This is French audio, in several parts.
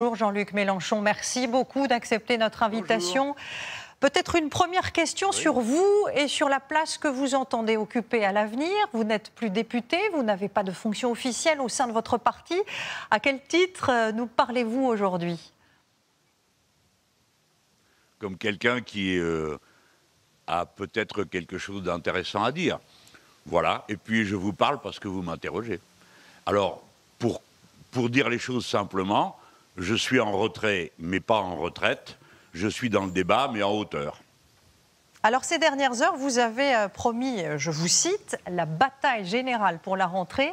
Bonjour Jean-Luc Mélenchon, merci beaucoup d'accepter notre invitation. Peut-être une première question sur vous et sur la place que vous entendez occuper à l'avenir. Vous n'êtes plus député, vous n'avez pas de fonction officielle au sein de votre parti. À quel titre nous parlez-vous aujourd'hui? Comme quelqu'un qui a peut-être quelque chose d'intéressant à dire. Voilà, et puis je vous parle parce que vous m'interrogez. Alors, pour dire les choses simplement, je suis en retrait, mais pas en retraite. Je suis dans le débat, mais en hauteur. Alors, ces dernières heures, vous avez promis, je vous cite, la bataille générale pour la rentrée.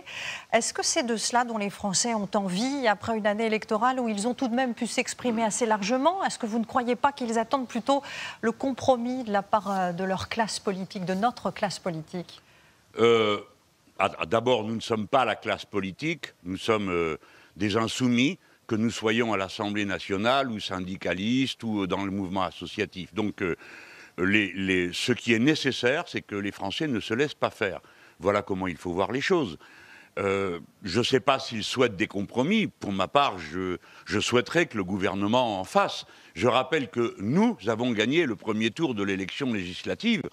Est-ce que c'est de cela dont les Français ont envie après une année électorale où ils ont tout de même pu s'exprimer assez largement? Est-ce que vous ne croyez pas qu'ils attendent plutôt le compromis de la part de leur classe politique, de notre classe politique? D'abord, nous ne sommes pas la classe politique, nous sommes des insoumis, que nous soyons à l'Assemblée nationale ou syndicalistes ou dans le mouvement associatif. Donc, ce qui est nécessaire, c'est que les Français ne se laissent pas faire. Voilà comment il faut voir les choses. Je ne sais pas s'ils souhaitent des compromis. Pour ma part, je souhaiterais que le gouvernement en fasse. Je rappelle que nous avons gagné le premier tour de l'élection législative.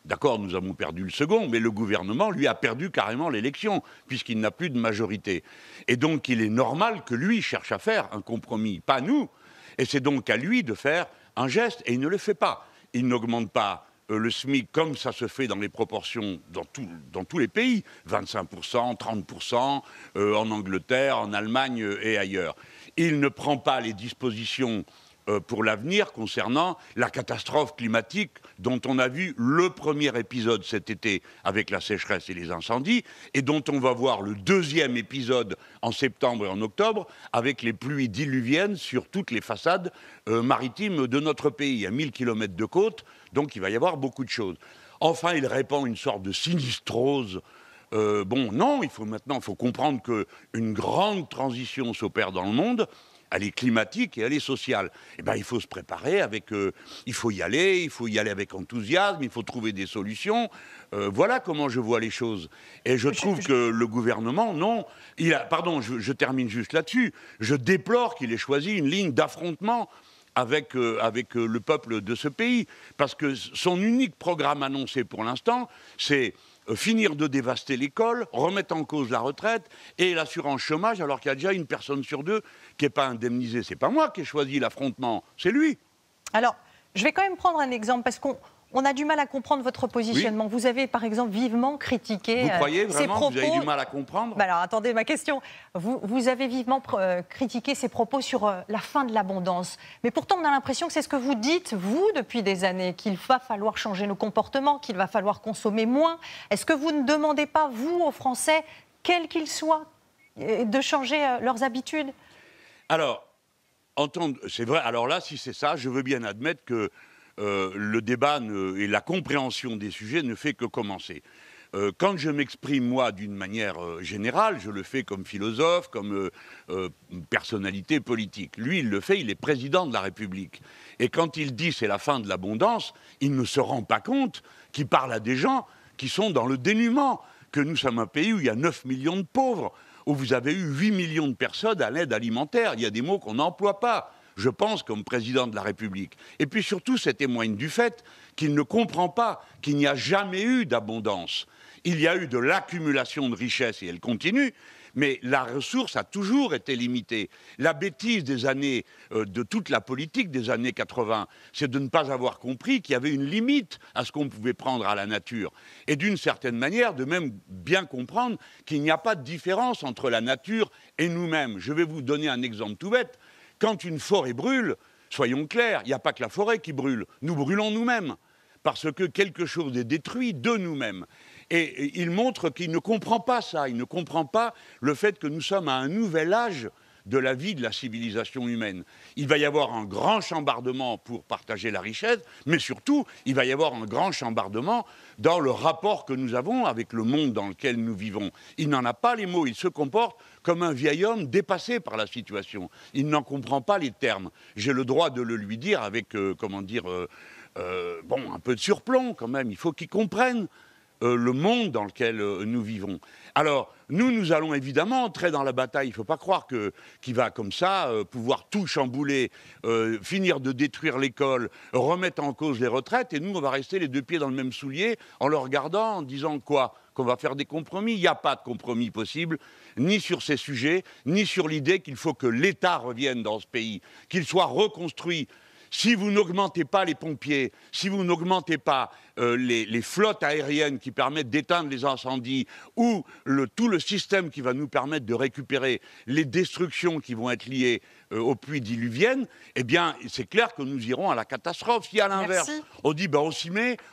D'accord, nous avons perdu le second, mais le gouvernement, lui, a perdu carrément l'élection, puisqu'il n'a plus de majorité. Et donc, il est normal que lui cherche à faire un compromis, pas nous. Et c'est donc à lui de faire un geste, et il ne le fait pas. Il n'augmente pas le SMIC comme ça se fait dans les proportions dans tous les pays, 25%, 30%, en Angleterre, en Allemagne et ailleurs. Il ne prend pas les dispositions pour l'avenir concernant la catastrophe climatique dont on a vu le premier épisode cet été avec la sécheresse et les incendies et dont on va voir le deuxième épisode en septembre et en octobre avec les pluies diluviennes sur toutes les façades maritimes de notre pays. Il y a 1000 km de côte, donc il va y avoir beaucoup de choses. Enfin, il répand une sorte de sinistrose. Non, il faut comprendre qu'une grande transition s'opère dans le monde. Elle est climatique et elle est sociale. Eh bien, il faut se préparer avec... il faut y aller avec enthousiasme, il faut trouver des solutions. Voilà comment je vois les choses. Et je trouve que le gouvernement, non... je termine juste là-dessus. Je déplore qu'il ait choisi une ligne d'affrontement avec le peuple de ce pays. Parce que son unique programme annoncé pour l'instant, c'est... finir de dévaster l'école, remettre en cause la retraite et l'assurance chômage, alors qu'il y a déjà une personne sur deux qui n'est pas indemnisée. C'est pas moi qui ai choisi l'affrontement, c'est lui. Alors, je vais quand même prendre un exemple, parce qu'on a du mal à comprendre votre positionnement. Oui. Vous avez, par exemple, vivement critiqué Vous croyez vraiment ces propos... que vous avez du mal à comprendre? Alors, attendez, ma question. Vous avez vivement critiqué ces propos sur la fin de l'abondance. Mais pourtant, on a l'impression que c'est ce que vous dites, vous, depuis des années, qu'il va falloir changer nos comportements, qu'il va falloir consommer moins. Est-ce que vous ne demandez pas, vous, aux Français, quels qu'ils soient, de changer leurs habitudes? Alors, c'est vrai, alors là, si c'est ça, je veux bien admettre que le débat et la compréhension des sujets ne fait que commencer. Quand je m'exprime, moi, d'une manière générale, je le fais comme philosophe, comme personnalité politique. Lui, il le fait, il est président de la République. Et quand il dit c'est la fin de l'abondance, il ne se rend pas compte qu'il parle à des gens qui sont dans le dénuement, que nous sommes un pays où il y a 9 millions de pauvres, où vous avez eu 8 millions de personnes à l'aide alimentaire. Il y a des mots qu'on n'emploie pas, je pense, comme président de la République. Et puis surtout, ça témoigne du fait qu'il ne comprend pas qu'il n'y a jamais eu d'abondance. Il y a eu de l'accumulation de richesses, et elle continue, mais la ressource a toujours été limitée. La bêtise des années, de toute la politique des années 80, c'est de ne pas avoir compris qu'il y avait une limite à ce qu'on pouvait prendre à la nature. Et d'une certaine manière, de même bien comprendre qu'il n'y a pas de différence entre la nature et nous-mêmes. Je vais vous donner un exemple tout bête. Quand une forêt brûle, soyons clairs, il n'y a pas que la forêt qui brûle. Nous brûlons nous-mêmes, parce que quelque chose est détruit de nous-mêmes. Et il montre qu'il ne comprend pas ça, il ne comprend pas le fait que nous sommes à un nouvel âge de la vie de la civilisation humaine. Il va y avoir un grand chambardement pour partager la richesse, mais surtout, il va y avoir un grand chambardement dans le rapport que nous avons avec le monde dans lequel nous vivons. Il n'en a pas les mots, il se comporte comme un vieil homme dépassé par la situation. Il n'en comprend pas les termes. J'ai le droit de le lui dire avec, un peu de surplomb quand même. Il faut qu'il comprenne le monde dans lequel nous vivons. Alors, nous allons évidemment entrer dans la bataille. Il ne faut pas croire qu'il va comme ça pouvoir tout chambouler, finir de détruire l'école, remettre en cause les retraites, et nous, on va rester les deux pieds dans le même soulier en le regardant, en disant quoi? Qu'on va faire des compromis. Il n'y a pas de compromis possible, ni sur ces sujets, ni sur l'idée qu'il faut que l'État revienne dans ce pays, qu'il soit reconstruit. Si vous n'augmentez pas les pompiers, si vous n'augmentez pas les flottes aériennes qui permettent d'éteindre les incendies, ou tout le système qui va nous permettre de récupérer les destructions qui vont être liées aux pluies diluviennes, eh bien, c'est clair que nous irons à la catastrophe. Si à l'inverse, on dit, ben,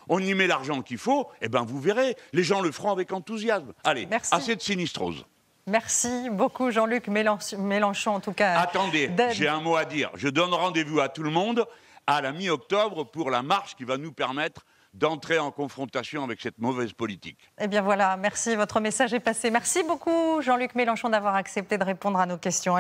on y met l'argent qu'il faut, eh ben, vous verrez, les gens le feront avec enthousiasme. Allez, assez de sinistrose. Merci beaucoup Jean-Luc Mélenchon, en tout cas. Attendez, j'ai un mot à dire. Je donne rendez-vous à tout le monde à la mi-octobre pour la marche qui va nous permettre d'entrer en confrontation avec cette mauvaise politique. Eh bien voilà, merci, votre message est passé. Merci beaucoup Jean-Luc Mélenchon d'avoir accepté de répondre à nos questions.